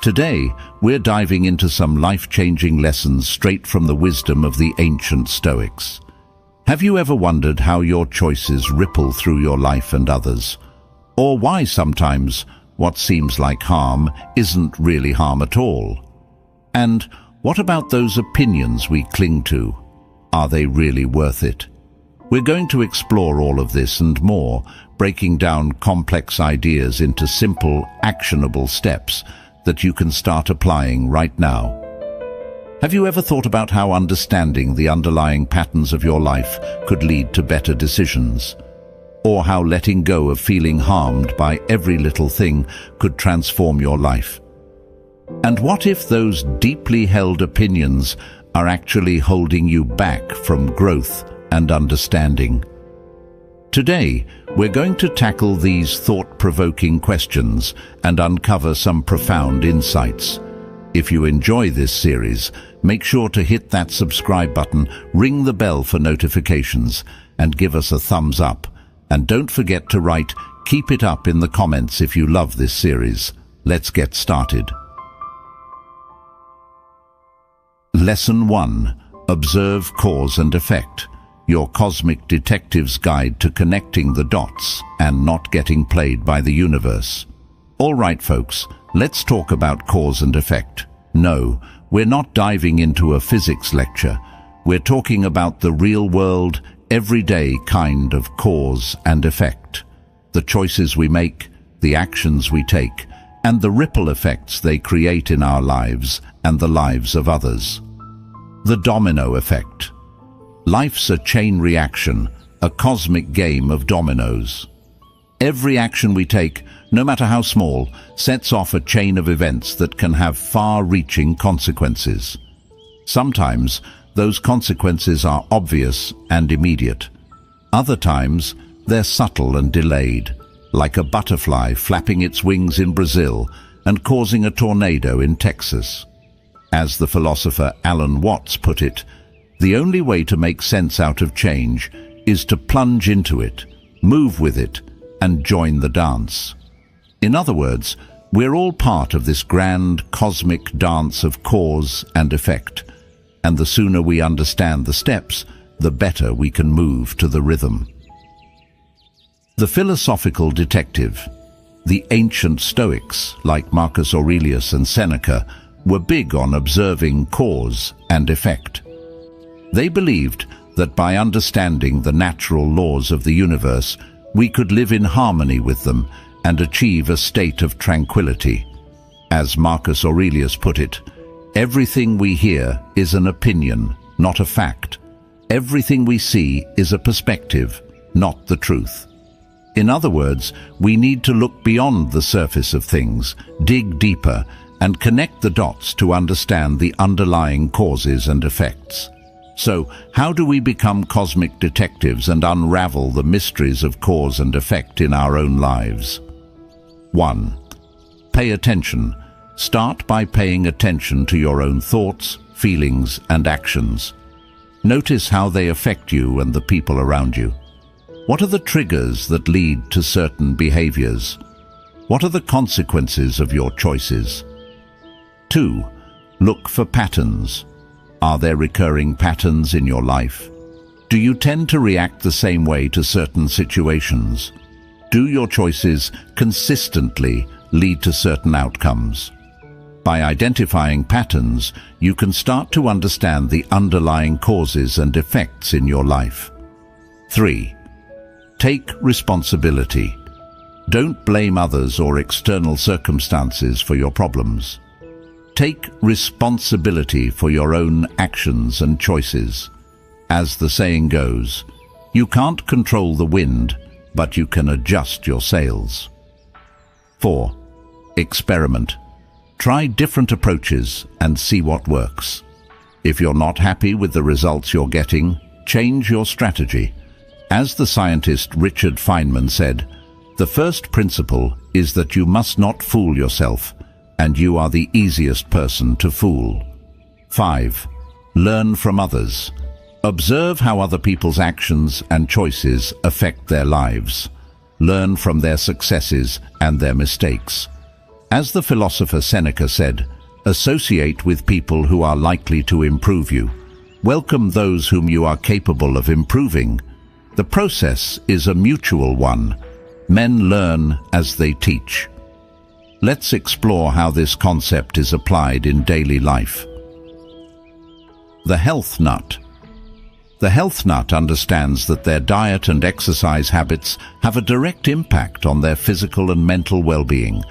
Today, we're diving into some life-changing lessons straight from the wisdom of the ancient Stoics. Have you ever wondered how your choices ripple through your life and others? Or why sometimes what seems like harm isn't really harm at all? And what about those opinions we cling to? Are they really worth it? We're going to explore all of this and more, breaking down complex ideas into simple, actionable steps that you can start applying right now. Have you ever thought about how understanding the underlying patterns of your life could lead to better decisions? Or how letting go of feeling harmed by every little thing could transform your life? And what if those deeply held opinions are actually holding you back from growth and understanding? Today, we're going to tackle these thought-provoking questions and uncover some profound insights. If you enjoy this series, make sure to hit that subscribe button, ring the bell for notifications, and give us a thumbs up. And don't forget to write, "Keep it up" in the comments if you love this series. Let's get started. Lesson 1. Observe cause and effect. Your cosmic detective's guide to connecting the dots and not getting played by the universe. All right, folks, let's talk about cause and effect. No, we're not diving into a physics lecture. We're talking about the real-world, everyday kind of cause and effect. The choices we make, the actions we take, and the ripple effects they create in our lives and the lives of others. The domino effect. Life's a chain reaction, a cosmic game of dominoes. Every action we take, no matter how small, sets off a chain of events that can have far-reaching consequences. Sometimes, those consequences are obvious and immediate. Other times, they're subtle and delayed, like a butterfly flapping its wings in Brazil and causing a tornado in Texas. As the philosopher Alan Watts put it, the only way to make sense out of change is to plunge into it, move with it, and join the dance. In other words, we're all part of this grand cosmic dance of cause and effect, and the sooner we understand the steps, the better we can move to the rhythm. The philosophical detective. The ancient Stoics, like Marcus Aurelius and Seneca, were big on observing cause and effect. They believed that by understanding the natural laws of the universe, we could live in harmony with them and achieve a state of tranquility. As Marcus Aurelius put it, everything we hear is an opinion, not a fact. Everything we see is a perspective, not the truth. In other words, we need to look beyond the surface of things, dig deeper, and connect the dots to understand the underlying causes and effects. So, how do we become cosmic detectives and unravel the mysteries of cause and effect in our own lives? 1. Pay attention. Start by paying attention to your own thoughts, feelings, and actions. Notice how they affect you and the people around you. What are the triggers that lead to certain behaviors? What are the consequences of your choices? 2. Look for patterns. Are there recurring patterns in your life? Do you tend to react the same way to certain situations? Do your choices consistently lead to certain outcomes? By identifying patterns, you can start to understand the underlying causes and effects in your life. 3. Take responsibility. Don't blame others or external circumstances for your problems. Take responsibility for your own actions and choices. As the saying goes, you can't control the wind, but you can adjust your sails. 4. Experiment. Try different approaches and see what works. If you're not happy with the results you're getting, change your strategy. As the scientist Richard Feynman said, the first principle is that you must not fool yourself, and you are the easiest person to fool. 5. Learn from others. Observe how other people's actions and choices affect their lives. Learn from their successes and their mistakes. As the philosopher Seneca said, associate with people who are likely to improve you. Welcome those whom you are capable of improving. The process is a mutual one. Men learn as they teach. Let's explore how this concept is applied in daily life. The health nut. The health nut understands that their diet and exercise habits have a direct impact on their physical and mental well-being.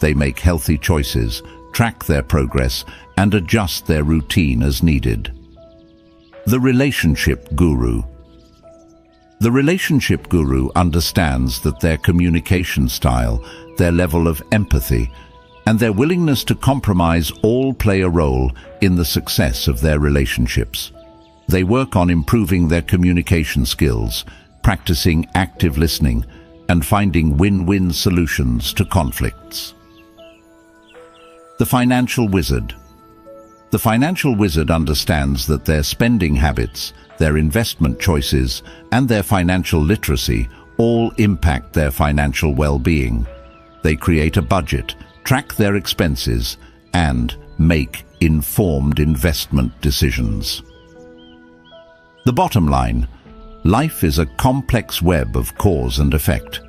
They make healthy choices, track their progress, and adjust their routine as needed. The relationship guru. The relationship guru understands that their communication style, their level of empathy, and their willingness to compromise all play a role in the success of their relationships. They work on improving their communication skills, practicing active listening, and finding win-win solutions to conflicts. The financial wizard. The financial wizard understands that their spending habits, their investment choices, and their financial literacy all impact their financial well-being. They create a budget, track their expenses, and make informed investment decisions. The bottom line: life is a complex web of cause and effect.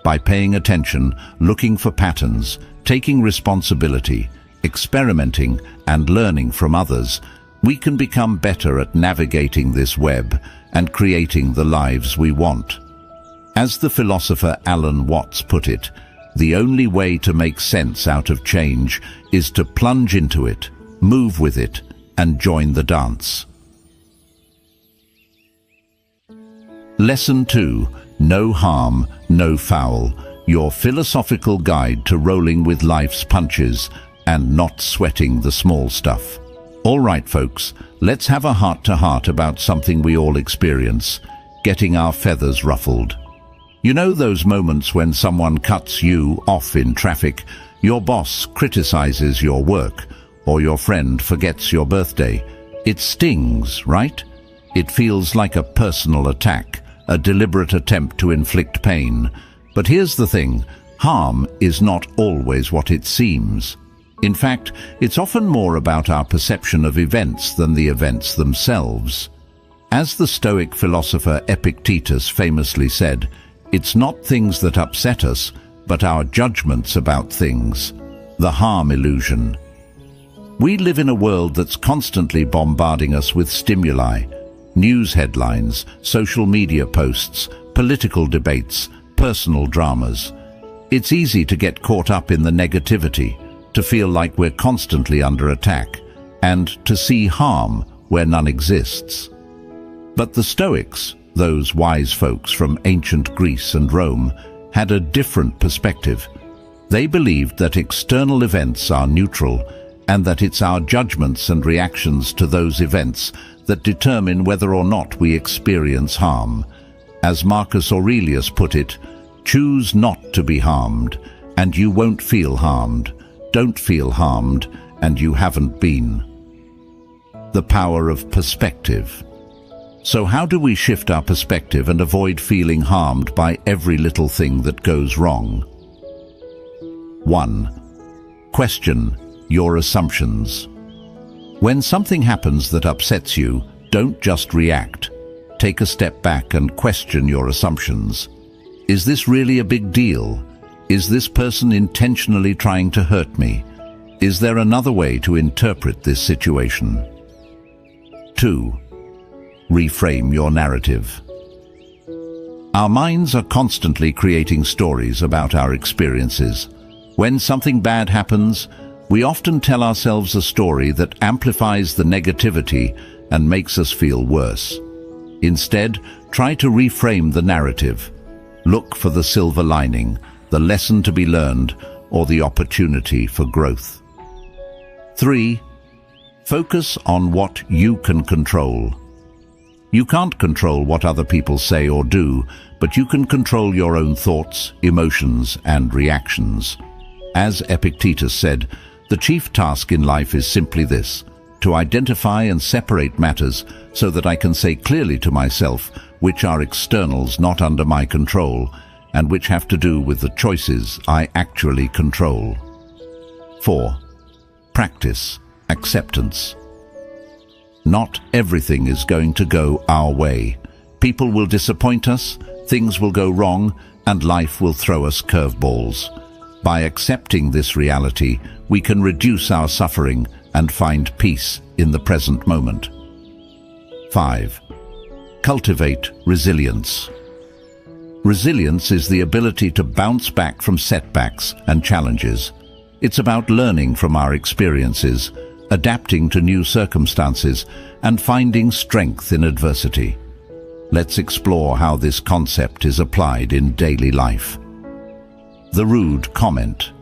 By paying attention, looking for patterns, taking responsibility, experimenting, and learning from others, we can become better at navigating this web and creating the lives we want. As the philosopher Alan Watts put it, the only way to make sense out of change is to plunge into it, move with it, and join the dance. Lesson 2. No harm, no foul. Your philosophical guide to rolling with life's punches and not sweating the small stuff. All right, folks, let's have a heart-to-heart about something we all experience: getting our feathers ruffled. You know those moments when someone cuts you off in traffic, your boss criticizes your work, or your friend forgets your birthday? It stings, right? It feels like a personal attack, a deliberate attempt to inflict pain. But here's the thing: harm is not always what it seems. In fact, it's often more about our perception of events than the events themselves. As the Stoic philosopher Epictetus famously said, it's not things that upset us, but our judgments about things. The harm illusion. We live in a world that's constantly bombarding us with stimuli: news headlines, social media posts, political debates, personal dramas. It's easy to get caught up in the negativity, to feel like we're constantly under attack, and to see harm where none exists. But the Stoics, those wise folks from ancient Greece and Rome, had a different perspective. They believed that external events are neutral, and that it's our judgments and reactions to those events that determine whether or not we experience harm. As Marcus Aurelius put it, choose not to be harmed, and you won't feel harmed. Don't feel harmed, and you haven't been. The power of perspective. So how do we shift our perspective and avoid feeling harmed by every little thing that goes wrong? 1. Question your assumptions. When something happens that upsets you, don't just react. Take a step back and question your assumptions. Is this really a big deal? Is this person intentionally trying to hurt me? Is there another way to interpret this situation? 2. Reframe your narrative. Our minds are constantly creating stories about our experiences. When something bad happens, we often tell ourselves a story that amplifies the negativity and makes us feel worse. Instead, try to reframe the narrative. Look for the silver lining, the lesson to be learned, or the opportunity for growth. 3. Focus on what you can control. You can't control what other people say or do, but you can control your own thoughts, emotions, and reactions. As Epictetus said, the chief task in life is simply this: to identify and separate matters so that I can say clearly to myself which are externals not under my control and which have to do with the choices I actually control. 4. Practice acceptance. Not everything is going to go our way. People will disappoint us, things will go wrong, and life will throw us curveballs. By accepting this reality, we can reduce our suffering and find peace in the present moment. 5. Cultivate resilience. Resilience is the ability to bounce back from setbacks and challenges. It's about learning from our experiences, adapting to new circumstances, and finding strength in adversity. Let's explore how this concept is applied in daily life. The rude comment.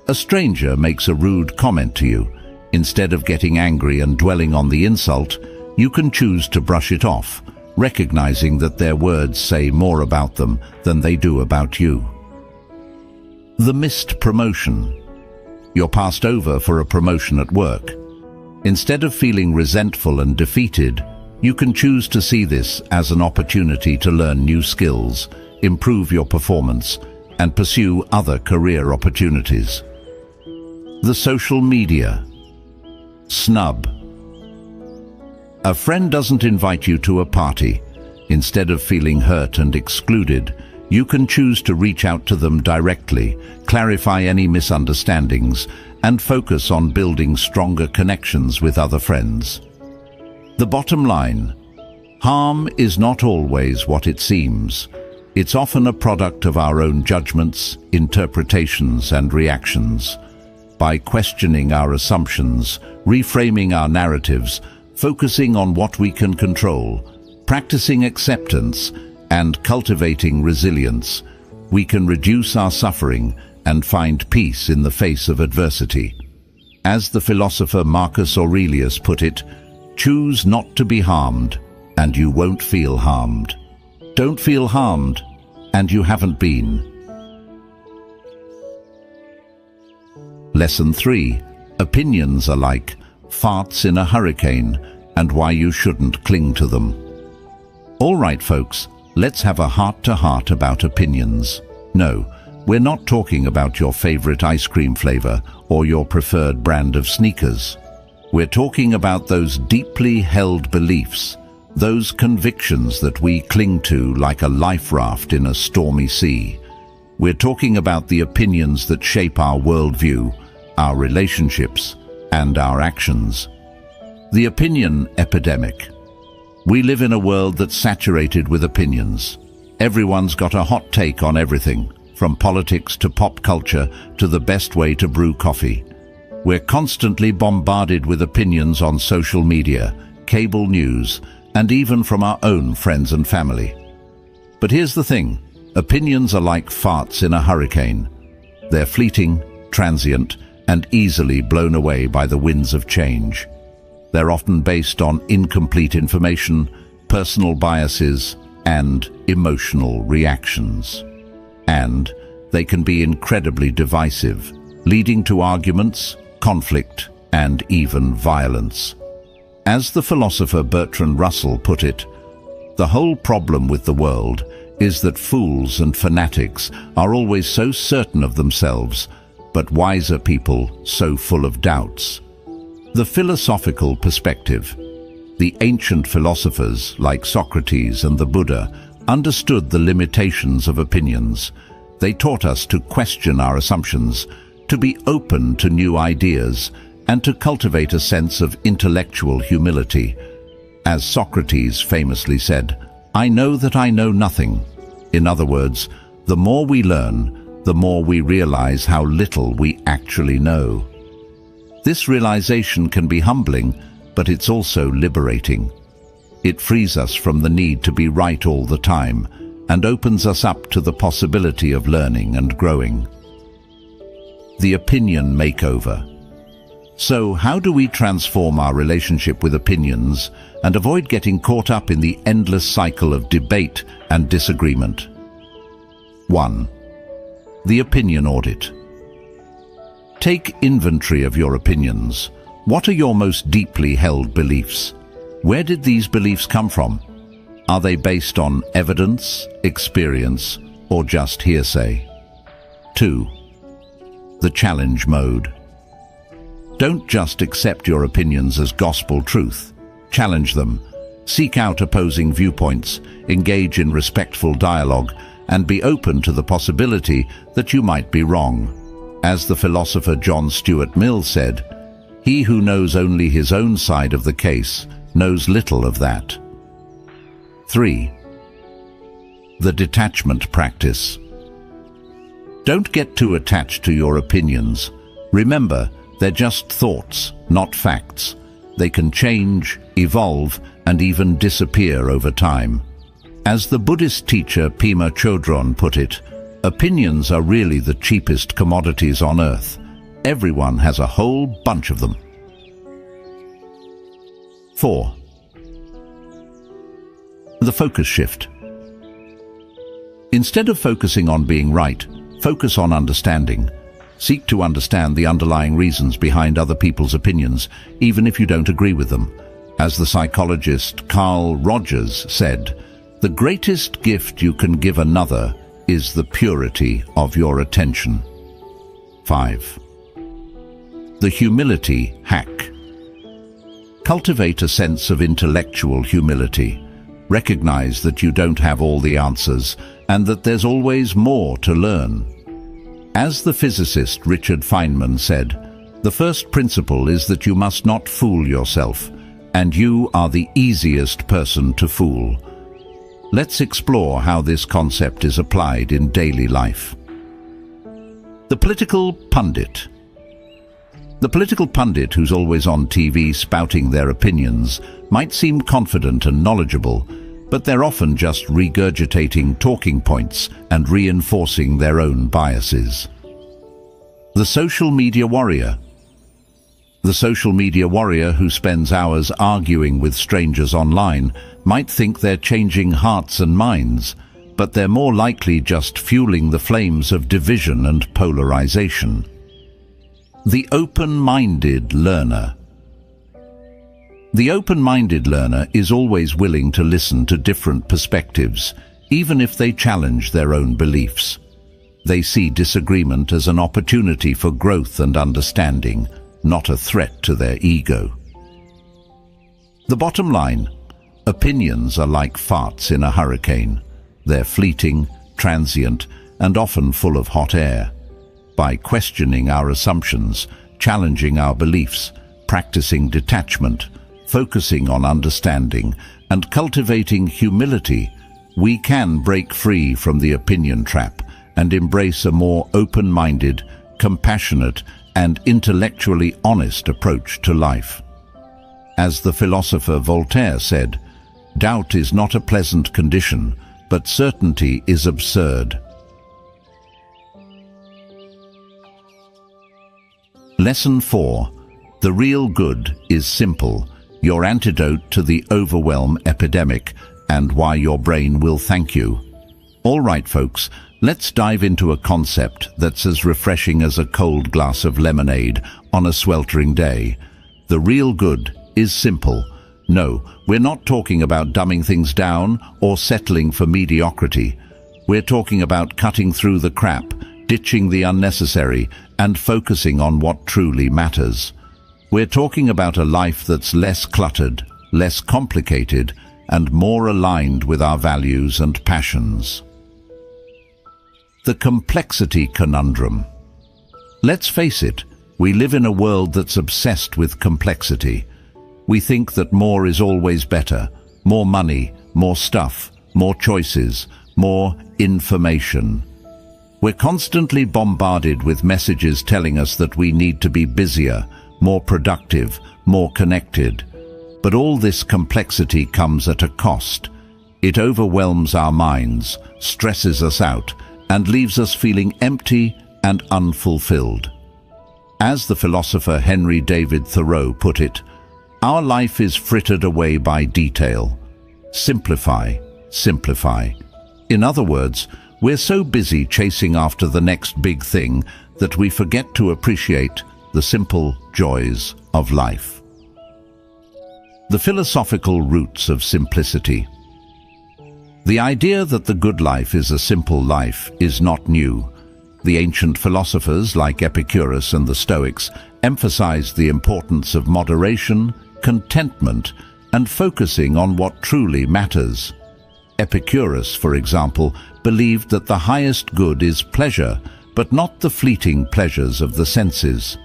A stranger makes a rude comment to you. Instead of getting angry and dwelling on the insult, you can choose to brush it off, recognizing that their words say more about them than they do about you. The missed promotion. You're passed over for a promotion at work. Instead of feeling resentful and defeated, you can choose to see this as an opportunity to learn new skills, improve your performance, and pursue other career opportunities. The social media. Snub. A friend doesn't invite you to a party. Instead of feeling hurt and excluded, you can choose to reach out to them directly, clarify any misunderstandings, and focus on building stronger connections with other friends. The bottom line: harm is not always what it seems. It's often a product of our own judgments, interpretations, and reactions. By questioning our assumptions, reframing our narratives, focusing on what we can control, practicing acceptance, and cultivating resilience, we can reduce our suffering and find peace in the face of adversity. As the philosopher Marcus Aurelius put it, choose not to be harmed, and you won't feel harmed. Don't feel harmed, and you haven't been. Lesson 3. Opinions are like farts in a hurricane, and why you shouldn't cling to them. All right, folks, let's have a heart-to-heart about opinions. No, we're not talking about your favorite ice cream flavor or your preferred brand of sneakers. We're talking about those deeply held beliefs, those convictions that we cling to like a life raft in a stormy sea. We're talking about the opinions that shape our worldview, our relationships, and our actions. The opinion epidemic. We live in a world that's saturated with opinions. Everyone's got a hot take on everything, from politics to pop culture to the best way to brew coffee. We're constantly bombarded with opinions on social media, cable news, and even from our own friends and family. But here's the thing: opinions are like farts in a hurricane. They're fleeting, transient, and easily blown away by the winds of change. They're often based on incomplete information, personal biases, and emotional reactions. And they can be incredibly divisive, leading to arguments, conflict, and even violence. As the philosopher Bertrand Russell put it, the whole problem with the world is that fools and fanatics are always so certain of themselves, but wiser people so full of doubts. The philosophical perspective. The ancient philosophers, like Socrates and the Buddha, understood the limitations of opinions. They taught us to question our assumptions, to be open to new ideas, and to cultivate a sense of intellectual humility. As Socrates famously said, "I know that I know nothing." In other words, the more we learn, the more we realize how little we actually know. This realization can be humbling, but it's also liberating. It frees us from the need to be right all the time and opens us up to the possibility of learning and growing. The opinion makeover. So, how do we transform our relationship with opinions and avoid getting caught up in the endless cycle of debate and disagreement? 1. The opinion audit. Take inventory of your opinions. What are your most deeply held beliefs? Where did these beliefs come from? Are they based on evidence, experience, or just hearsay? 2. The challenge mode. Don't just accept your opinions as gospel truth. Challenge them. Seek out opposing viewpoints, engage in respectful dialogue, and be open to the possibility that you might be wrong. As the philosopher John Stuart Mill said, "He who knows only his own side of the case knows little of that." 3. The detachment practice. Don't get too attached to your opinions. Remember, they're just thoughts, not facts. They can change, evolve, and even disappear over time. As the Buddhist teacher Pema Chodron put it, opinions are really the cheapest commodities on earth. Everyone has a whole bunch of them. 4. The focus shift. Instead of focusing on being right, focus on understanding. Seek to understand the underlying reasons behind other people's opinions, even if you don't agree with them. As the psychologist Carl Rogers said, "The greatest gift you can give another is the purity of your attention." 5. The humility hack. Cultivate a sense of intellectual humility. Recognize that you don't have all the answers and that there's always more to learn. As the physicist Richard Feynman said, the first principle is that you must not fool yourself, and you are the easiest person to fool. Let's explore how this concept is applied in daily life. The political pundit. The political pundit who's always on TV spouting their opinions might seem confident and knowledgeable, but they're often just regurgitating talking points and reinforcing their own biases. The social media warrior. The social media warrior who spends hours arguing with strangers online might think they're changing hearts and minds, but they're more likely just fueling the flames of division and polarization. The open-minded learner. The open-minded learner is always willing to listen to different perspectives, even if they challenge their own beliefs. They see disagreement as an opportunity for growth and understanding, not a threat to their ego. The bottom line: opinions are like farts in a hurricane. They're fleeting, transient, and often full of hot air. By questioning our assumptions, challenging our beliefs, practicing detachment, focusing on understanding, and cultivating humility, we can break free from the opinion trap and embrace a more open-minded, compassionate, and intellectually honest approach to life. As the philosopher Voltaire said, "Doubt is not a pleasant condition, but certainty is absurd." Lesson 4. The real good is simple, your antidote to the overwhelm epidemic, and why your brain will thank you. All right, folks, let's dive into a concept that's as refreshing as a cold glass of lemonade on a sweltering day. The real good is simple. No, we're not talking about dumbing things down or settling for mediocrity. We're talking about cutting through the crap, ditching the unnecessary, and focusing on what truly matters. We're talking about a life that's less cluttered, less complicated, and more aligned with our values and passions. The complexity conundrum. Let's face it, we live in a world that's obsessed with complexity. We think that more is always better. More money, more stuff, more choices, more information. We're constantly bombarded with messages telling us that we need to be busier, more productive, more connected. But all this complexity comes at a cost. It overwhelms our minds, stresses us out, and leaves us feeling empty and unfulfilled. As the philosopher Henry David Thoreau put it, our life is frittered away by detail. Simplify, simplify. In other words, we're so busy chasing after the next big thing that we forget to appreciate the simple joys of life. The philosophical roots of simplicity. The idea that the good life is a simple life is not new. The ancient philosophers like Epicurus and the Stoics emphasized the importance of moderation, contentment, and focusing on what truly matters. Epicurus, for example, believed that the highest good is pleasure, but not the fleeting pleasures of the senses.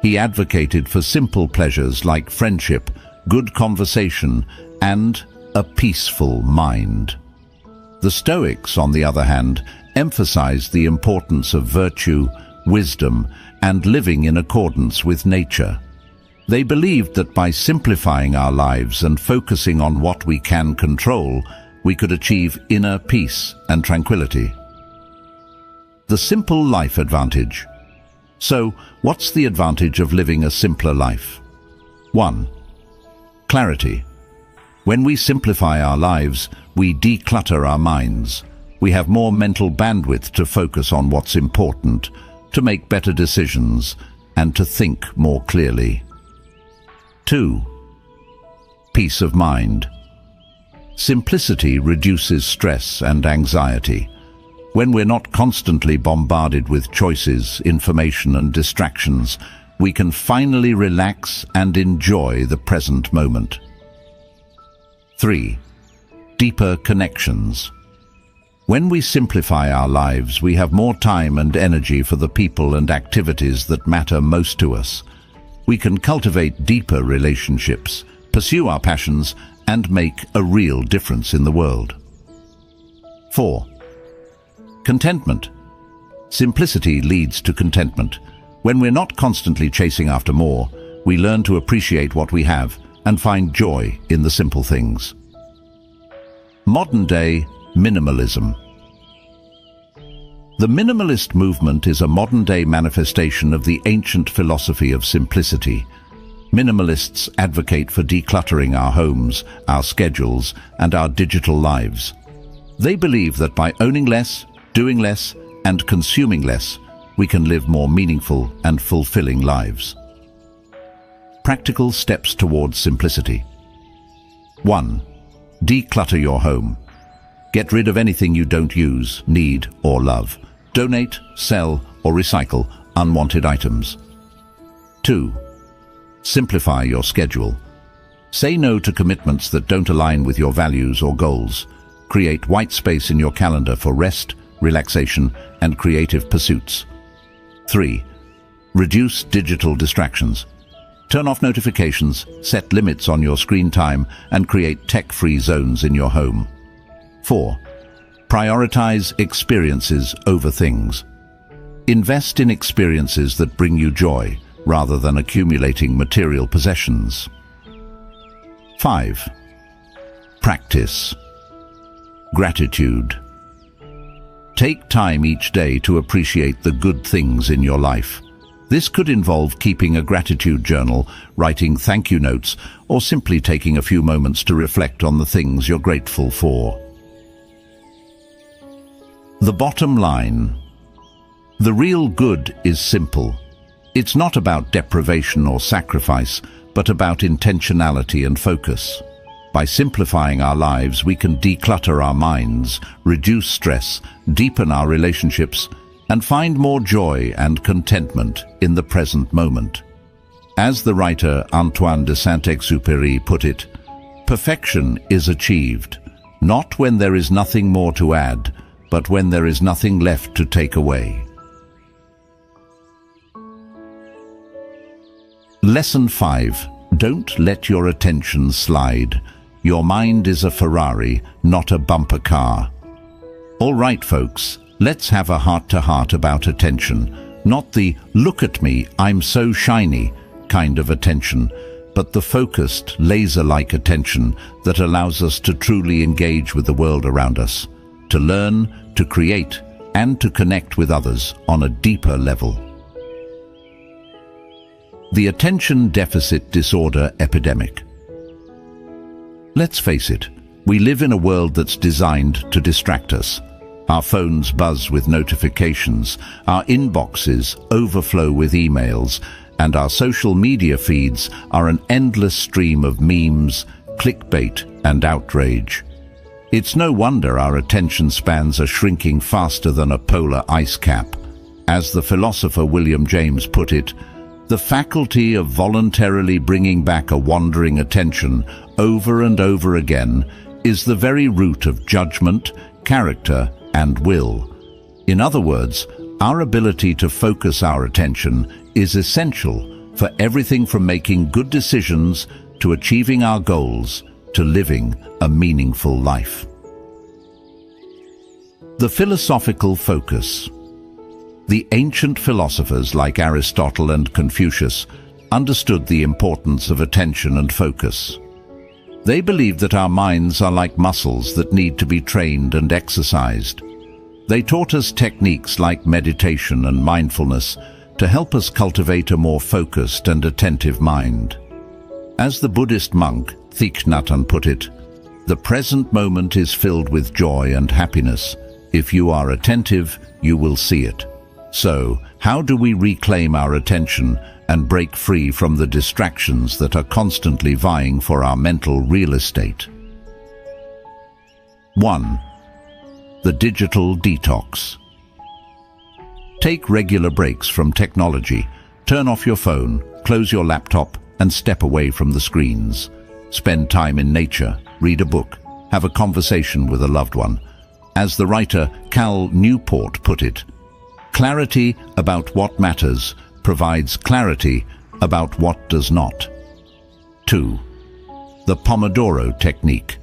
He advocated for simple pleasures like friendship, good conversation, and a peaceful mind. The Stoics, on the other hand, emphasized the importance of virtue, wisdom, and living in accordance with nature. They believed that by simplifying our lives and focusing on what we can control, we could achieve inner peace and tranquility. The simple life advantage. So, what's the advantage of living a simpler life? 1. Clarity. When we simplify our lives, we declutter our minds. We have more mental bandwidth to focus on what's important, to make better decisions, and to think more clearly. 2. Peace of mind. Simplicity reduces stress and anxiety. When we're not constantly bombarded with choices, information, and distractions, we can finally relax and enjoy the present moment. 3. Deeper connections. When we simplify our lives, we have more time and energy for the people and activities that matter most to us. We can cultivate deeper relationships, pursue our passions, and make a real difference in the world. 4. Contentment. Simplicity leads to contentment. When we're not constantly chasing after more, we learn to appreciate what we have and find joy in the simple things. Modern-day minimalism. The minimalist movement is a modern-day manifestation of the ancient philosophy of simplicity. Minimalists advocate for decluttering our homes, our schedules, and our digital lives. They believe that by owning less, doing less, and consuming less, we can live more meaningful and fulfilling lives. Practical steps towards simplicity. 1. Declutter your home. Get rid of anything you don't use, need, or love. Donate, sell, or recycle unwanted items. 2. Simplify your schedule. Say no to commitments that don't align with your values or goals. Create white space in your calendar for rest, relaxation, and creative pursuits. 3. Reduce digital distractions. Turn off notifications, set limits on your screen time, and create tech-free zones in your home. 4. Prioritize experiences over things. Invest in experiences that bring you joy, rather than accumulating material possessions. 5. Practice. Gratitude. Take time each day to appreciate the good things in your life. This could involve keeping a gratitude journal, writing thank you notes, or simply taking a few moments to reflect on the things you're grateful for. The bottom line. The real good is simple. It's not about deprivation or sacrifice, but about intentionality and focus. By simplifying our lives, we can declutter our minds, reduce stress, deepen our relationships, and find more joy and contentment in the present moment. As the writer Antoine de Saint-Exupéry put it, perfection is achieved, not when there is nothing more to add, but when there is nothing left to take away. Lesson 5. Don't let your attention slide. Your mind is a Ferrari, not a bumper car. All right, folks, let's have a heart-to-heart about attention. Not the "look at me, I'm so shiny" kind of attention, but the focused, laser-like attention that allows us to truly engage with the world around us, to learn, to create, and to connect with others on a deeper level. The attention deficit disorder epidemic. Let's face it, we live in a world that's designed to distract us. Our phones buzz with notifications, our inboxes overflow with emails, and our social media feeds are an endless stream of memes, clickbait, and outrage. It's no wonder our attention spans are shrinking faster than a polar ice cap. As the philosopher William James put it, The faculty of voluntarily bringing back a wandering attention over and over again is the very root of judgment, character, and will. In other words, our ability to focus our attention is essential for everything from making good decisions to achieving our goals to living a meaningful life. The philosophical focus. The ancient philosophers like Aristotle and Confucius understood the importance of attention and focus. They believed that our minds are like muscles that need to be trained and exercised. They taught us techniques like meditation and mindfulness to help us cultivate a more focused and attentive mind. As the Buddhist monk Thich Nhat Hanh put it, "The present moment is filled with joy and happiness. If you are attentive, you will see it." So, how do we reclaim our attention and break free from the distractions that are constantly vying for our mental real estate? 1. The digital detox. Take regular breaks from technology. Turn off your phone, close your laptop, and step away from the screens. Spend time in nature, read a book, have a conversation with a loved one. As the writer Cal Newport put it, "Clarity about what matters provides clarity about what does not." 2. The Pomodoro technique.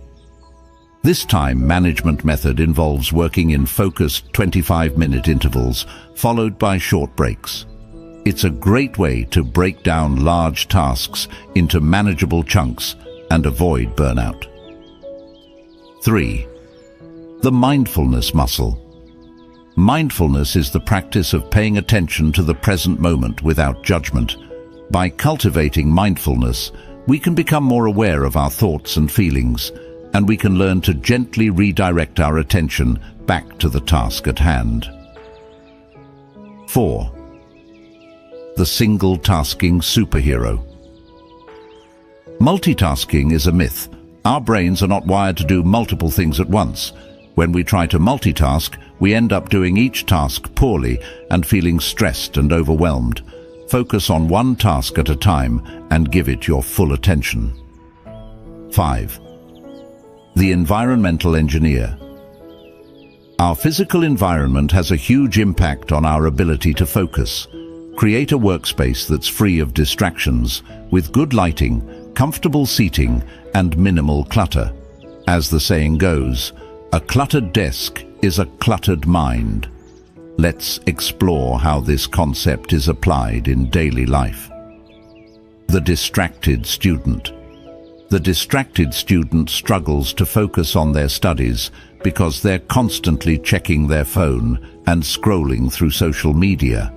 This time management method involves working in focused 25-minute intervals, followed by short breaks. It's a great way to break down large tasks into manageable chunks and avoid burnout. 3. The mindfulness muscle. Mindfulness is the practice of paying attention to the present moment without judgment. By cultivating mindfulness, we can become more aware of our thoughts and feelings, and we can learn to gently redirect our attention back to the task at hand. 4. The single-tasking superhero. Multitasking is a myth. Our brains are not wired to do multiple things at once. When we try to multitask, we end up doing each task poorly and feeling stressed and overwhelmed. Focus on one task at a time and give it your full attention. 5. The environmental engineer. Our physical environment has a huge impact on our ability to focus. Create a workspace that's free of distractions, with good lighting, comfortable seating, and minimal clutter. As the saying goes, a cluttered desk is a cluttered mind. Let's explore how this concept is applied in daily life. The distracted student. The distracted student struggles to focus on their studies because they're constantly checking their phone and scrolling through social media.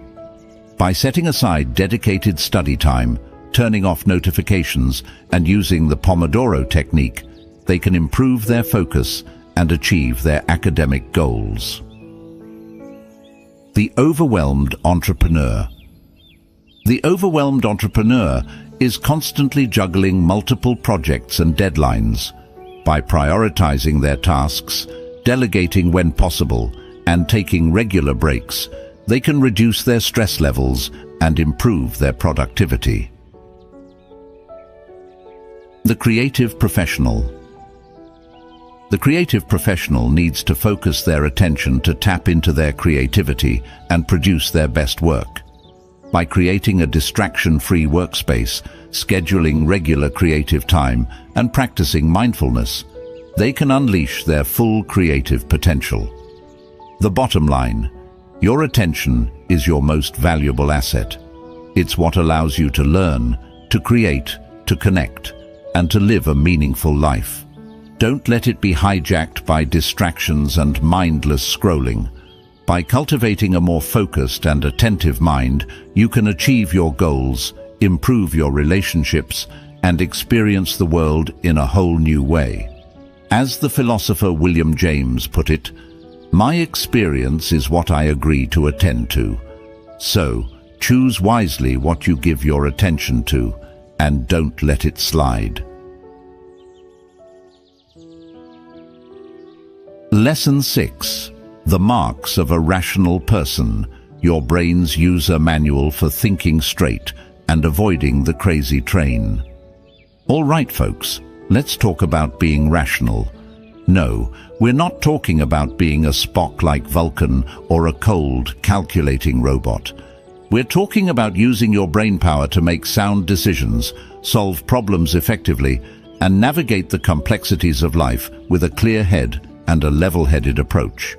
By setting aside dedicated study time, turning off notifications, and using the Pomodoro technique, they can improve their focus and achieve their academic goals. The overwhelmed entrepreneur. The overwhelmed entrepreneur is constantly juggling multiple projects and deadlines. By prioritizing their tasks, delegating when possible, and taking regular breaks, they can reduce their stress levels and improve their productivity. The creative professional. The creative professional needs to focus their attention to tap into their creativity and produce their best work. By creating a distraction-free workspace, scheduling regular creative time, and practicing mindfulness, they can unleash their full creative potential. The bottom line: your attention is your most valuable asset. It's what allows you to learn, to create, to connect, and to live a meaningful life. Don't let it be hijacked by distractions and mindless scrolling. By cultivating a more focused and attentive mind, you can achieve your goals, improve your relationships, and experience the world in a whole new way. As the philosopher William James put it, "My experience is what I agree to attend to." So, choose wisely what you give your attention to, and don't let it slide. Lesson 6. The marks of a rational person. Your brain's user manual for thinking straight and avoiding the crazy train. All right, folks, let's talk about being rational. No, we're not talking about being a Spock like Vulcan or a cold, calculating robot. We're talking about using your brainpower to make sound decisions, solve problems effectively, and navigate the complexities of life with a clear head and a level-headed approach.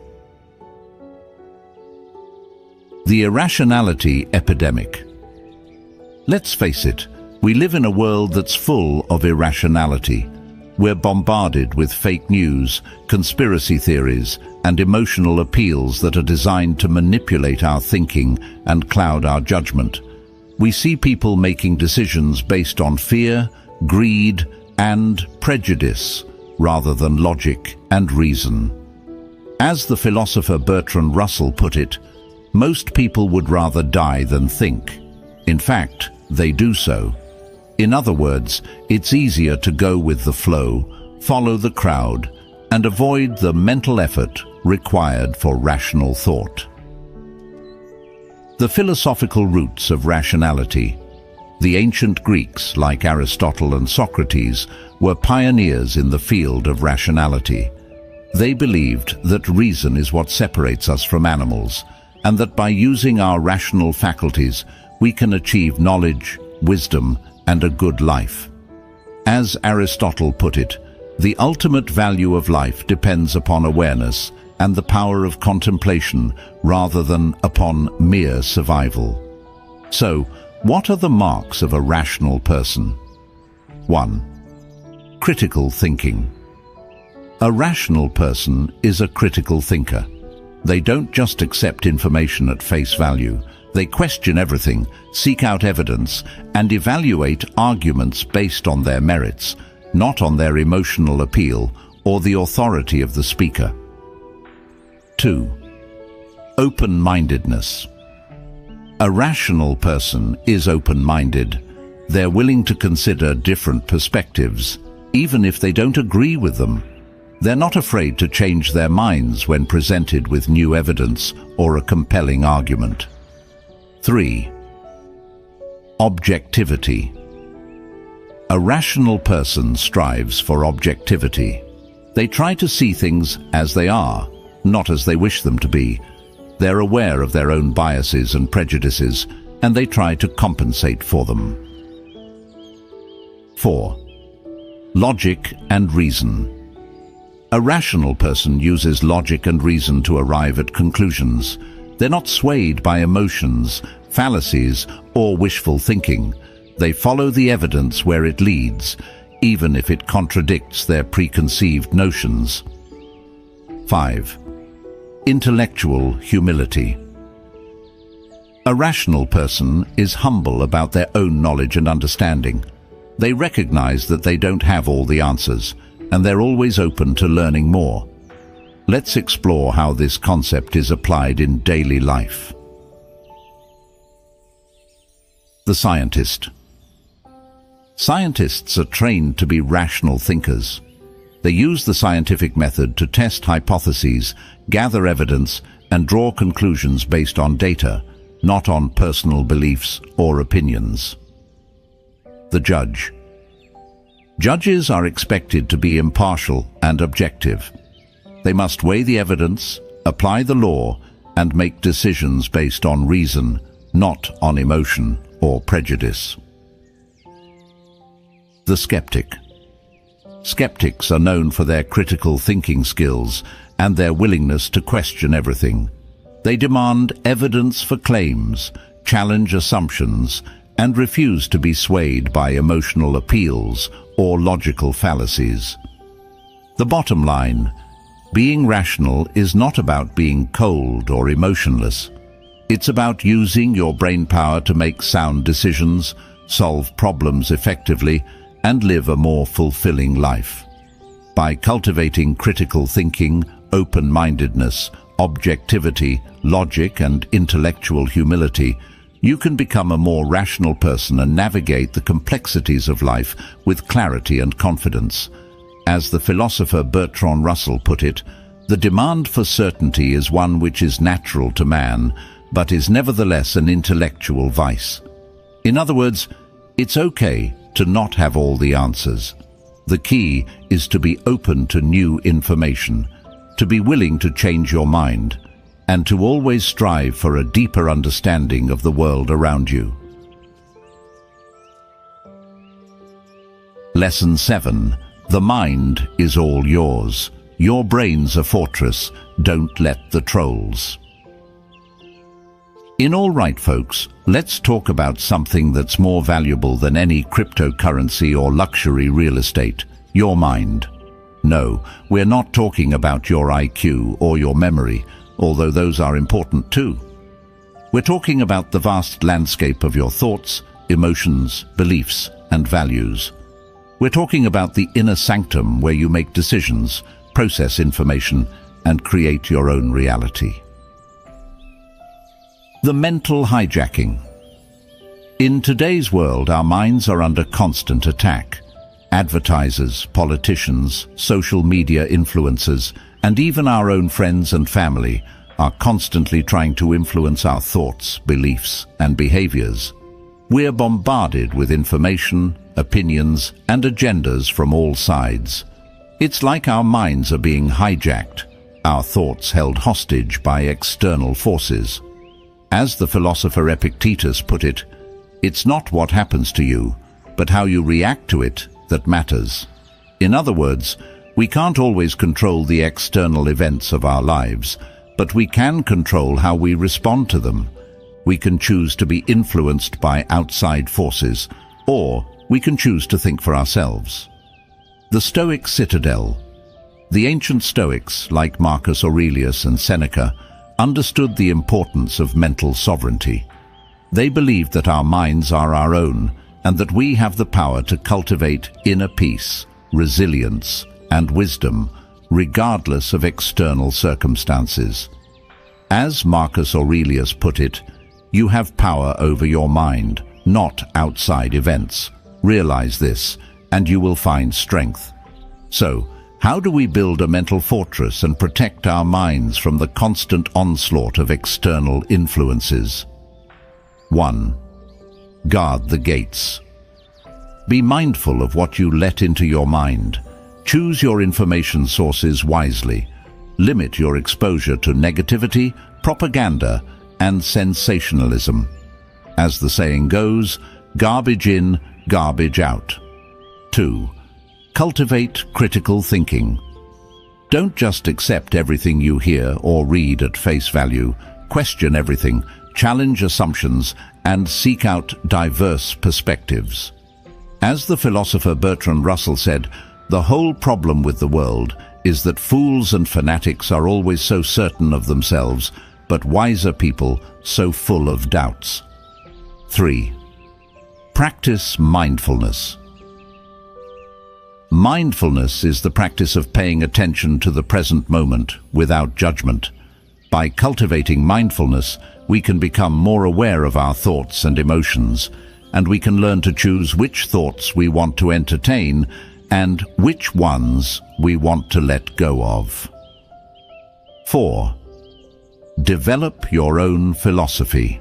The irrationality epidemic. Let's face it, we live in a world that's full of irrationality. We're bombarded with fake news, conspiracy theories, and emotional appeals that are designed to manipulate our thinking and cloud our judgment. We see people making decisions based on fear, greed, and prejudice, rather than logic and reason. As the philosopher Bertrand Russell put it, most people would rather die than think. In fact, they do so. In other words, it's easier to go with the flow, follow the crowd, and avoid the mental effort required for rational thought. The philosophical roots of rationality. The ancient Greeks, like Aristotle and Socrates, were pioneers in the field of rationality. They believed that reason is what separates us from animals, and that by using our rational faculties, we can achieve knowledge, wisdom, and a good life. As Aristotle put it, the ultimate value of life depends upon awareness and the power of contemplation rather than upon mere survival. So, what are the marks of a rational person? 1. Critical thinking. A rational person is a critical thinker. They don't just accept information at face value. They question everything, seek out evidence, and evaluate arguments based on their merits, not on their emotional appeal or the authority of the speaker. 2. Open-mindedness. A rational person is open-minded. They're willing to consider different perspectives, even if they don't agree with them. They're not afraid to change their minds when presented with new evidence or a compelling argument. 3. Objectivity. A rational person strives for objectivity. They try to see things as they are, not as they wish them to be. They're aware of their own biases and prejudices, and they try to compensate for them. 4. Logic and reason. A rational person uses logic and reason to arrive at conclusions. They're not swayed by emotions, fallacies, or wishful thinking. They follow the evidence where it leads, even if it contradicts their preconceived notions. 5. Intellectual humility. A rational person is humble about their own knowledge and understanding. They recognize that they don't have all the answers, and they're always open to learning more. Let's explore how this concept is applied in daily life. The scientist. Scientists are trained to be rational thinkers. They use the scientific method to test hypotheses, gather evidence, and draw conclusions based on data, not on personal beliefs or opinions. The judge. Judges are expected to be impartial and objective. They must weigh the evidence, apply the law, and make decisions based on reason, not on emotion or prejudice. The skeptic. Skeptics are known for their critical thinking skills and their willingness to question everything. They demand evidence for claims, challenge assumptions, and refuse to be swayed by emotional appeals or logical fallacies. The bottom line: being rational is not about being cold or emotionless. It's about using your brain power to make sound decisions, solve problems effectively, and live a more fulfilling life. By cultivating critical thinking, open-mindedness, objectivity, logic, and intellectual humility, you can become a more rational person and navigate the complexities of life with clarity and confidence. As the philosopher Bertrand Russell put it, the demand for certainty is one which is natural to man, but is nevertheless an intellectual vice. In other words, it's okay to not have all the answers. The key is to be open to new information, to be willing to change your mind, and to always strive for a deeper understanding of the world around you. Lesson 7. The mind is all yours. Your brain's a fortress. Don't let the trolls. In all right, folks, let's talk about something that's more valuable than any cryptocurrency or luxury real estate: your mind. No, we're not talking about your IQ or your memory, although those are important too. We're talking about the vast landscape of your thoughts, emotions, beliefs, and values. We're talking about the inner sanctum where you make decisions, process information, and create your own reality. The mental hijacking. In today's world, our minds are under constant attack. Advertisers, politicians, social media influencers, and even our own friends and family are constantly trying to influence our thoughts, beliefs, and behaviors. We're bombarded with information, opinions, and agendas from all sides. It's like our minds are being hijacked, our thoughts held hostage by external forces. As the philosopher Epictetus put it, it's not what happens to you, but how you react to it that matters. In other words, we can't always control the external events of our lives, but we can control how we respond to them. We can choose to be influenced by outside forces, or we can choose to think for ourselves. The Stoic citadel. The ancient Stoics, like Marcus Aurelius and Seneca, understood the importance of mental sovereignty. They believed that our minds are our own and that we have the power to cultivate inner peace, resilience, and wisdom, regardless of external circumstances. As Marcus Aurelius put it, you have power over your mind, not outside events. Realize this, and you will find strength. So, how do we build a mental fortress and protect our minds from the constant onslaught of external influences? 1. Guard the gates. Be mindful of what you let into your mind. Choose your information sources wisely. Limit your exposure to negativity, propaganda, and sensationalism. As the saying goes, garbage in, garbage out. 2. Cultivate critical thinking. Don't just accept everything you hear or read at face value. Question everything, challenge assumptions, and seek out diverse perspectives. As the philosopher Bertrand Russell said, the whole problem with the world is that fools and fanatics are always so certain of themselves, but wiser people so full of doubts. 3. Practice mindfulness. Mindfulness is the practice of paying attention to the present moment without judgment. By cultivating mindfulness, we can become more aware of our thoughts and emotions, and we can learn to choose which thoughts we want to entertain and which ones we want to let go of. 4. Develop your own philosophy.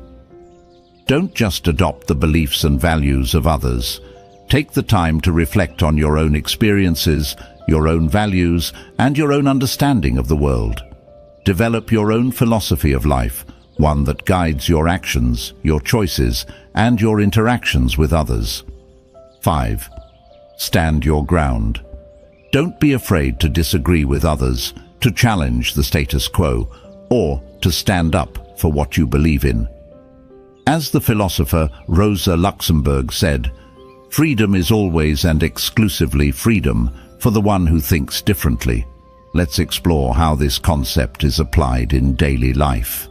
Don't just adopt the beliefs and values of others. Take the time to reflect on your own experiences, your own values, and your own understanding of the world. Develop your own philosophy of life, one that guides your actions, your choices, and your interactions with others. 5. Stand your ground. Don't be afraid to disagree with others, to challenge the status quo, or to stand up for what you believe in. As the philosopher Rosa Luxemburg said, "Freedom is always and exclusively freedom for the one who thinks differently." Let's explore how this concept is applied in daily life.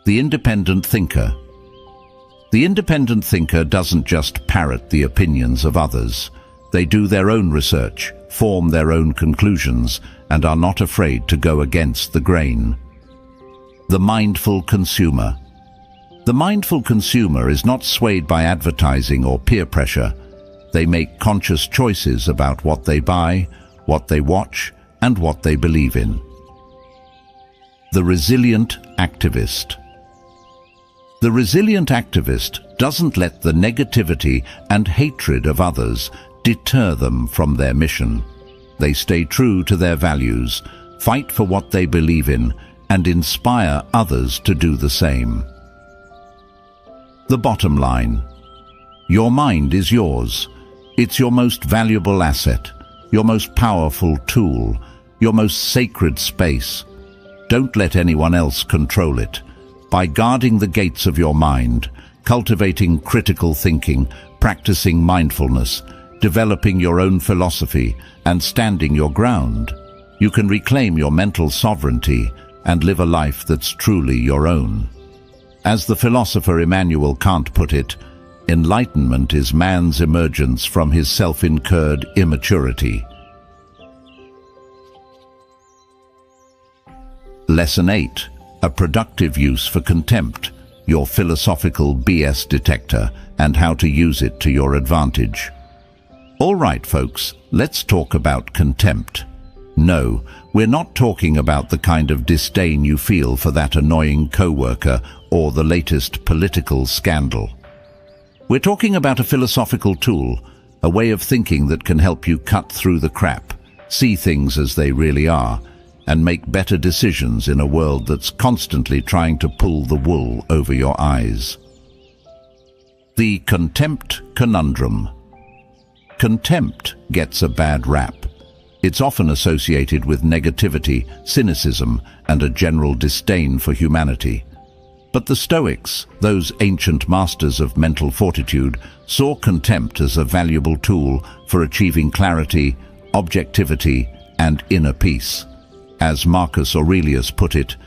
The independent thinker. The independent thinker doesn't just parrot the opinions of others. They do their own research, form their own conclusions, and are not afraid to go against the grain. The mindful consumer. The mindful consumer is not swayed by advertising or peer pressure. They make conscious choices about what they buy, what they watch, and what they believe in. The resilient activist. The resilient activist doesn't let the negativity and hatred of others deter them from their mission. They stay true to their values, fight for what they believe in, and inspire others to do the same. The bottom line: your mind is yours. It's your most valuable asset, your most powerful tool, your most sacred space. Don't let anyone else control it. By guarding the gates of your mind, cultivating critical thinking, practicing mindfulness, developing your own philosophy, and standing your ground, you can reclaim your mental sovereignty and live a life that's truly your own. As the philosopher Immanuel Kant put it, enlightenment is man's emergence from his self-incurred immaturity. Lesson 8. A productive use for contempt, your philosophical BS detector, and how to use it to your advantage. All right, folks, let's talk about contempt. No, we're not talking about the kind of disdain you feel for that annoying coworker or the latest political scandal. We're talking about a philosophical tool, a way of thinking that can help you cut through the crap, see things as they really are, and make better decisions in a world that's constantly trying to pull the wool over your eyes. The contempt conundrum. Contempt gets a bad rap. It's often associated with negativity, cynicism, and a general disdain for humanity. But the Stoics, those ancient masters of mental fortitude, saw contempt as a valuable tool for achieving clarity, objectivity, and inner peace. As Marcus Aurelius put it,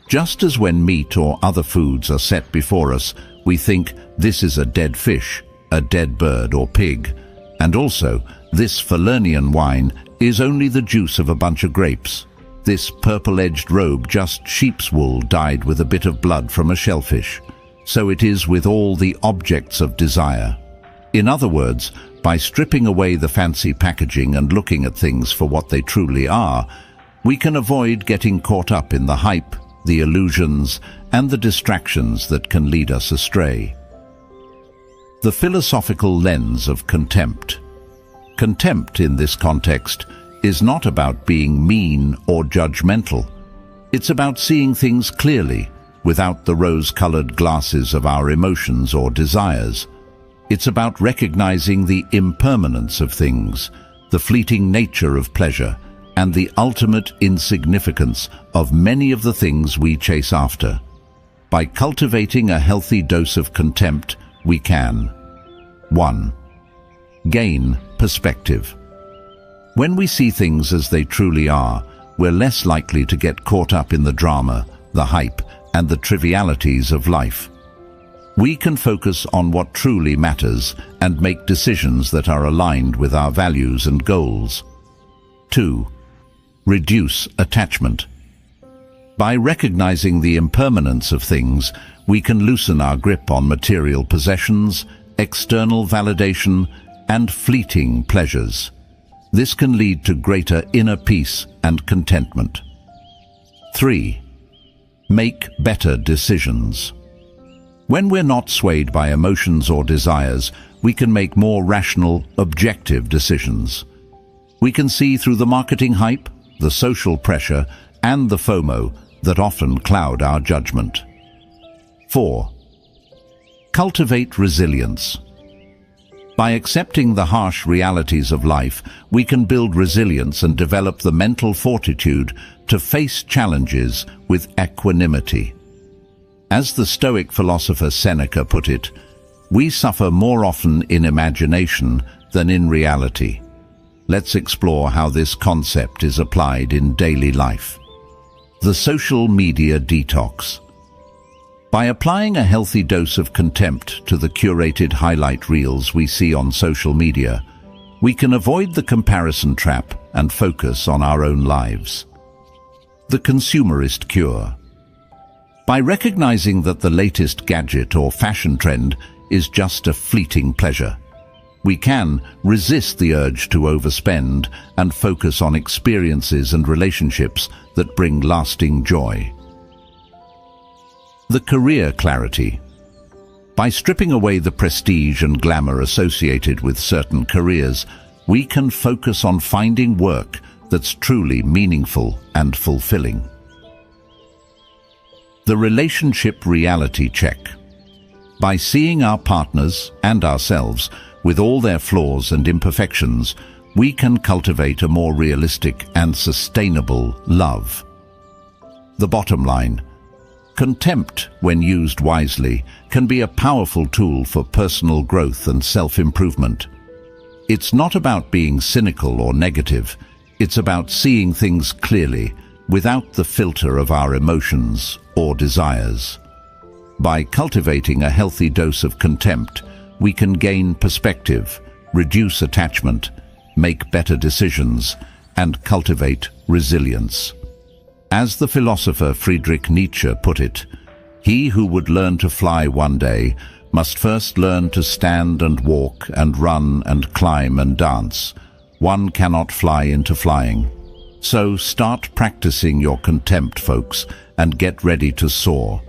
just as when meat or other foods are set before us, we think this is a dead fish, a dead bird or pig, and also this Falernian wine is only the juice of a bunch of grapes. This purple-edged robe just sheep's wool dyed with a bit of blood from a shellfish. So it is with all the objects of desire. In other words, by stripping away the fancy packaging and looking at things for what they truly are, we can avoid getting caught up in the hype, the illusions, and the distractions that can lead us astray. The philosophical lens of contempt. Contempt in this context is not about being mean or judgmental. It's about seeing things clearly, without the rose-colored glasses of our emotions or desires. It's about recognizing the impermanence of things, the fleeting nature of pleasure, and the ultimate insignificance of many of the things we chase after. By cultivating a healthy dose of contempt, we can 1. Gain perspective. When we see things as they truly are, we're less likely to get caught up in the drama, the hype, and the trivialities of life. We can focus on what truly matters and make decisions that are aligned with our values and goals. 2. Reduce attachment. By recognizing the impermanence of things, we can loosen our grip on material possessions, external validation, and fleeting pleasures. This can lead to greater inner peace and contentment. 3. Make better decisions. When we're not swayed by emotions or desires, we can make more rational, objective decisions. We can see through the marketing hype, the social pressure, and the FOMO that often cloud our judgment. 4. Cultivate resilience. By accepting the harsh realities of life, we can build resilience and develop the mental fortitude to face challenges with equanimity. As the Stoic philosopher Seneca put it, we suffer more often in imagination than in reality. Let's explore how this concept is applied in daily life. The social media detox. By applying a healthy dose of contempt to the curated highlight reels we see on social media, we can avoid the comparison trap and focus on our own lives. The consumerist cure. By recognizing that the latest gadget or fashion trend is just a fleeting pleasure, we can resist the urge to overspend and focus on experiences and relationships that bring lasting joy. The career clarity. By stripping away the prestige and glamour associated with certain careers, we can focus on finding work that's truly meaningful and fulfilling. The relationship reality check. By seeing our partners and ourselves with all their flaws and imperfections, we can cultivate a more realistic and sustainable love. The bottom line: contempt, when used wisely, can be a powerful tool for personal growth and self-improvement. It's not about being cynical or negative. It's about seeing things clearly, without the filter of our emotions or desires. By cultivating a healthy dose of contempt, we can gain perspective, reduce attachment, make better decisions, and cultivate resilience. As the philosopher Friedrich Nietzsche put it, "He who would learn to fly one day must first learn to stand and walk and run and climb and dance. One cannot fly into flying." So start practicing your contempt, folks, and get ready to soar.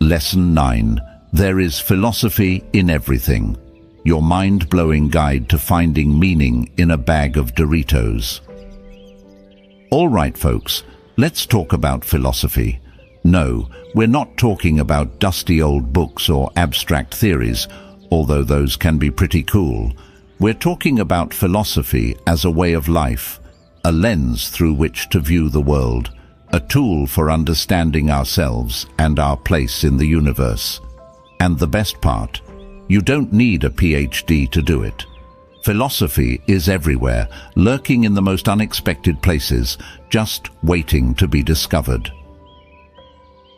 Lesson 9. There is philosophy in everything. Your mind-blowing guide to finding meaning in a bag of Doritos. All right, folks, let's talk about philosophy. No, we're not talking about dusty old books or abstract theories, although those can be pretty cool. We're talking about philosophy as a way of life, a lens through which to view the world, a tool for understanding ourselves and our place in the universe. And the best part, you don't need a PhD to do it. Philosophy is everywhere, lurking in the most unexpected places, just waiting to be discovered.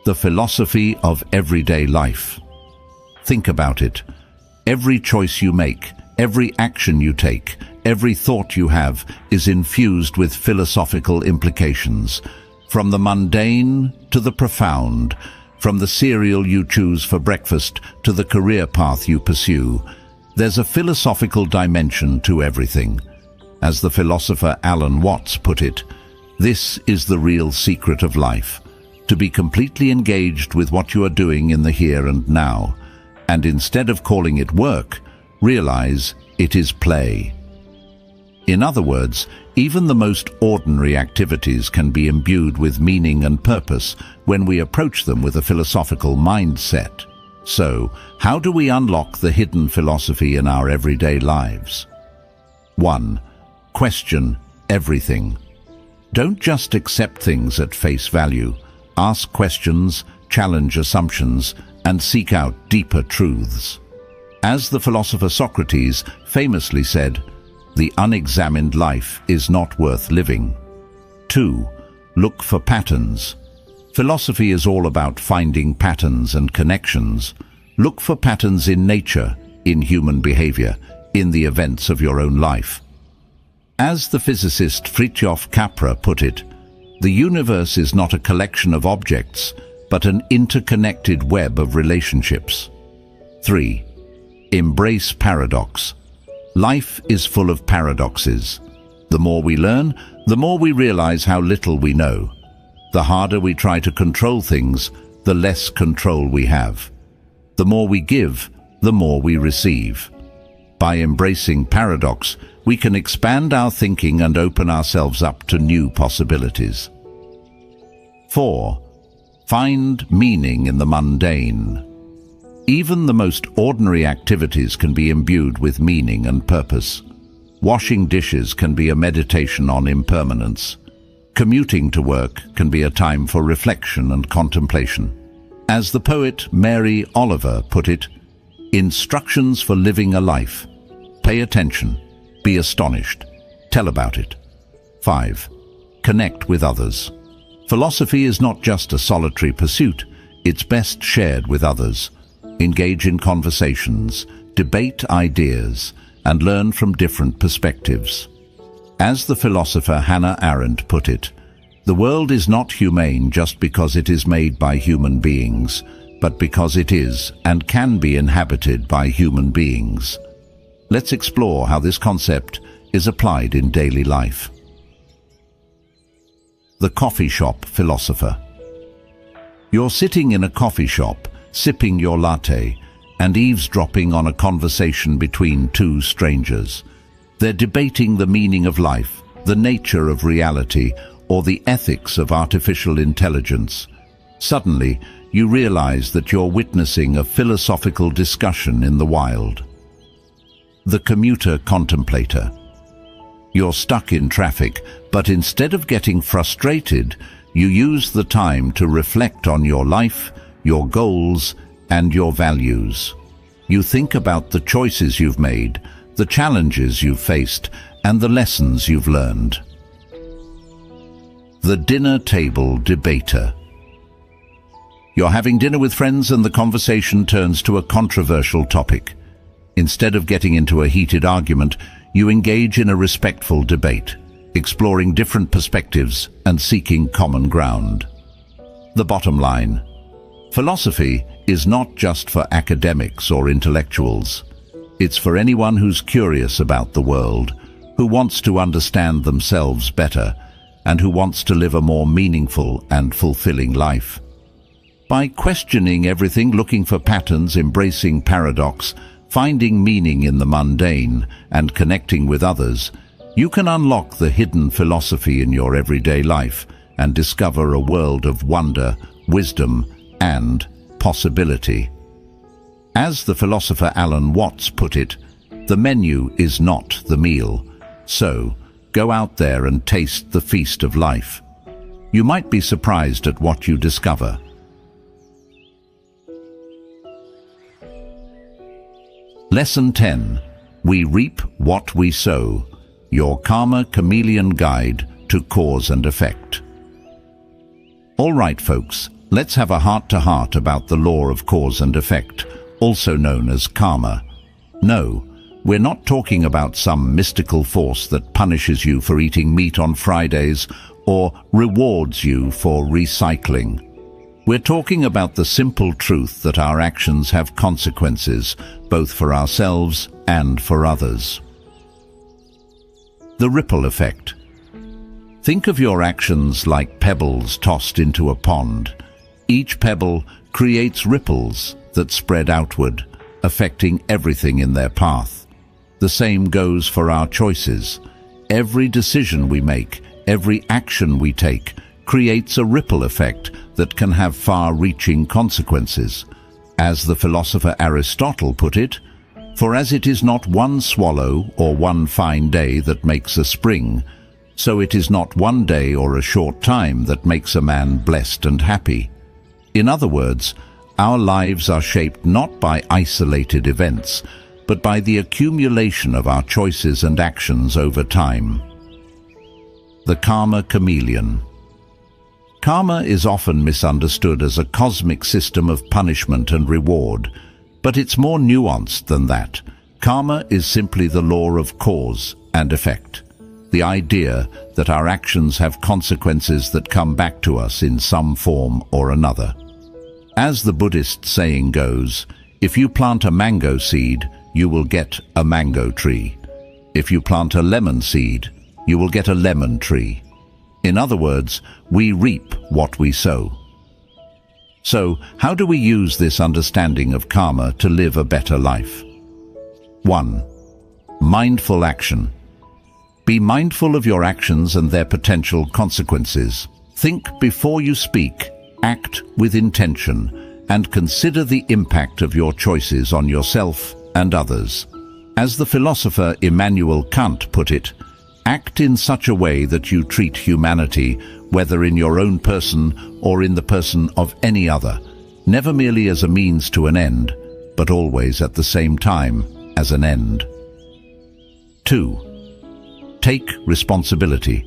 The philosophy of everyday life. Think about it. Every choice you make, every action you take, every thought you have is infused with philosophical implications. From the mundane to the profound, from the cereal you choose for breakfast to the career path you pursue, there's a philosophical dimension to everything. As the philosopher Alan Watts put it, this is the real secret of life, to be completely engaged with what you are doing in the here and now, and instead of calling it work, realize it is play. In other words, even the most ordinary activities can be imbued with meaning and purpose when we approach them with a philosophical mindset. So, how do we unlock the hidden philosophy in our everyday lives? 1. Question everything. Don't just accept things at face value. Ask questions, challenge assumptions, and seek out deeper truths. As the philosopher Socrates famously said, "The unexamined life is not worth living." 2. Look for patterns. Philosophy is all about finding patterns and connections. Look for patterns in nature, in human behavior, in the events of your own life. As the physicist Fritjof Capra put it, the universe is not a collection of objects, but an interconnected web of relationships. 3. Embrace paradox. Life is full of paradoxes. The more we learn, the more we realize how little we know. The harder we try to control things, the less control we have. The more we give, the more we receive. By embracing paradox, we can expand our thinking and open ourselves up to new possibilities. 4. Find meaning in the mundane. Even the most ordinary activities can be imbued with meaning and purpose. Washing dishes can be a meditation on impermanence. Commuting to work can be a time for reflection and contemplation. As the poet Mary Oliver put it, instructions for living a life. Pay attention, be astonished, tell about it. 5. Connect with others. Philosophy is not just a solitary pursuit, it's best shared with others. Engage in conversations, debate ideas, and learn from different perspectives. As the philosopher Hannah Arendt put it, the world is not humane just because it is made by human beings, but because it is and can be inhabited by human beings. Let's explore how this concept is applied in daily life. The coffee shop philosopher. You're sitting in a coffee shop, sipping your latte, and eavesdropping on a conversation between two strangers. They're debating the meaning of life, the nature of reality, or the ethics of artificial intelligence. Suddenly, you realize that you're witnessing a philosophical discussion in the wild. The commuter contemplator. You're stuck in traffic, but instead of getting frustrated, you use the time to reflect on your life, your goals, and your values. You think about the choices you've made, the challenges you've faced, and the lessons you've learned. The dinner table debater. You're having dinner with friends and the conversation turns to a controversial topic. Instead of getting into a heated argument, you engage in a respectful debate, exploring different perspectives and seeking common ground. The bottom line: philosophy is not just for academics or intellectuals. It's for anyone who's curious about the world, who wants to understand themselves better, and who wants to live a more meaningful and fulfilling life. By questioning everything, looking for patterns, embracing paradox, finding meaning in the mundane, and connecting with others, you can unlock the hidden philosophy in your everyday life and discover a world of wonder, wisdom, and possibility. As the philosopher Alan Watts put it, the menu is not the meal. So, go out there and taste the feast of life. You might be surprised at what you discover. Lesson 10. We reap what we sow. Your Karma Chameleon Guide to Cause and Effect. All right, folks, let's have a heart-to-heart about the law of cause and effect, also known as karma. No, we're not talking about some mystical force that punishes you for eating meat on Fridays or rewards you for recycling. We're talking about the simple truth that our actions have consequences, both for ourselves and for others. The ripple effect. Think of your actions like pebbles tossed into a pond. Each pebble creates ripples that spread outward, affecting everything in their path. The same goes for our choices. Every decision we make, every action we take, creates a ripple effect that can have far-reaching consequences. As the philosopher Aristotle put it, "For as it is not one swallow or one fine day that makes a spring, so it is not one day or a short time that makes a man blessed and happy." In other words, our lives are shaped not by isolated events, but by the accumulation of our choices and actions over time. The Karma Chameleon. Karma is often misunderstood as a cosmic system of punishment and reward, but it's more nuanced than that. Karma is simply the law of cause and effect, the idea that our actions have consequences that come back to us in some form or another. As the Buddhist saying goes, if you plant a mango seed, you will get a mango tree. If you plant a lemon seed, you will get a lemon tree. In other words, we reap what we sow. So, how do we use this understanding of karma to live a better life? 1. Mindful action. Be mindful of your actions and their potential consequences. Think before you speak, act with intention, and consider the impact of your choices on yourself and others. As the philosopher Immanuel Kant put it, act in such a way that you treat humanity, whether in your own person or in the person of any other, never merely as a means to an end, but always at the same time as an end. 2. Take responsibility.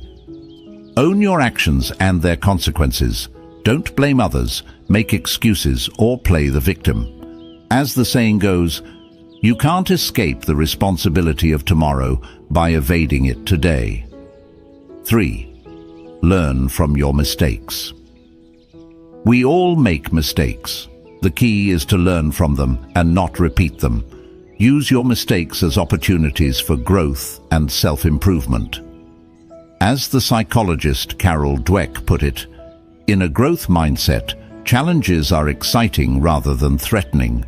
Own your actions and their consequences. Don't blame others, make excuses, or play the victim. As the saying goes, you can't escape the responsibility of tomorrow by evading it today. 3. Learn from your mistakes. We all make mistakes. The key is to learn from them and not repeat them. Use your mistakes as opportunities for growth and self-improvement. As the psychologist Carol Dweck put it, in a growth mindset, Challenges are exciting rather than threatening.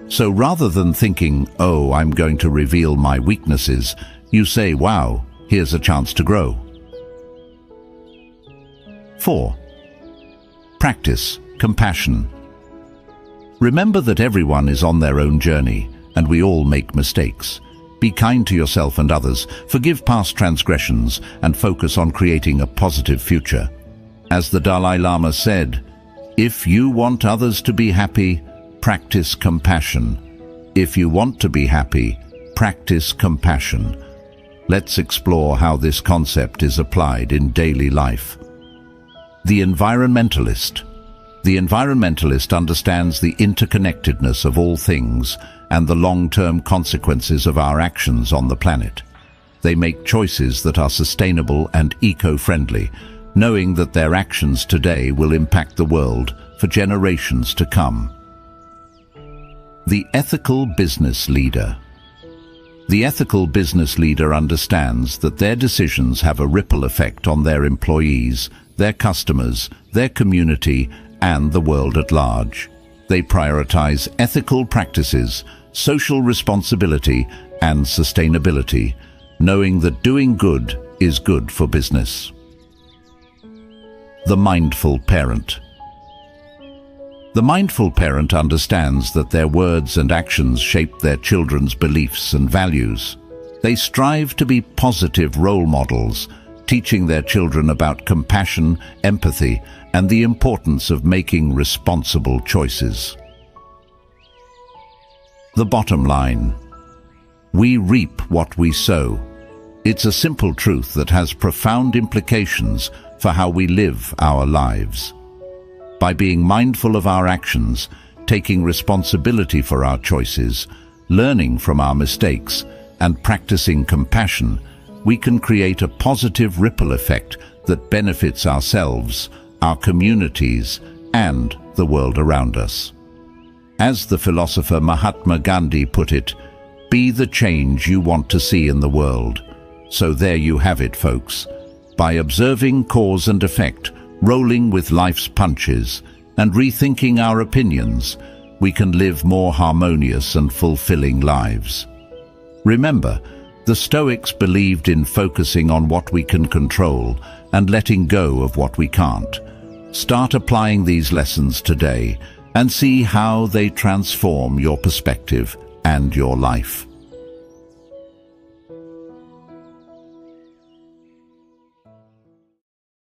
So rather than thinking, oh, I'm going to reveal my weaknesses, you say, wow, here's a chance to grow. 4. Practice compassion. Remember that everyone is on their own journey, and we all make mistakes. Be kind to yourself and others, forgive past transgressions, and focus on creating a positive future. As the Dalai Lama said, if you want others to be happy, practice compassion. If you want to be happy, practice compassion. Let's explore how this concept is applied in daily life. The environmentalist. The environmentalist understands the interconnectedness of all things and the long-term consequences of our actions on the planet. They make choices that are sustainable and eco-friendly, knowing that their actions today will impact the world for generations to come. The ethical business leader. The ethical business leader understands that their decisions have a ripple effect on their employees, their customers, their community, and the world at large. They prioritize ethical practices, social responsibility, and sustainability, knowing that doing good is good for business. The mindful parent. The mindful parent understands that their words and actions shape their children's beliefs and values. They strive to be positive role models, teaching their children about compassion, empathy, and the importance of making responsible choices. The bottom line. We reap what we sow. It's a simple truth that has profound implications for how we live our lives. By being mindful of our actions, taking responsibility for our choices, learning from our mistakes, and practicing compassion, we can create a positive ripple effect that benefits ourselves, our communities, and the world around us. As the philosopher Mahatma Gandhi put it, be the change you want to see in the world. So there you have it, folks. By observing cause and effect, rolling with life's punches, and rethinking our opinions, we can live more harmonious and fulfilling lives. Remember, the Stoics believed in focusing on what we can control and letting go of what we can't. Start applying these lessons today and see how they transform your perspective and your life.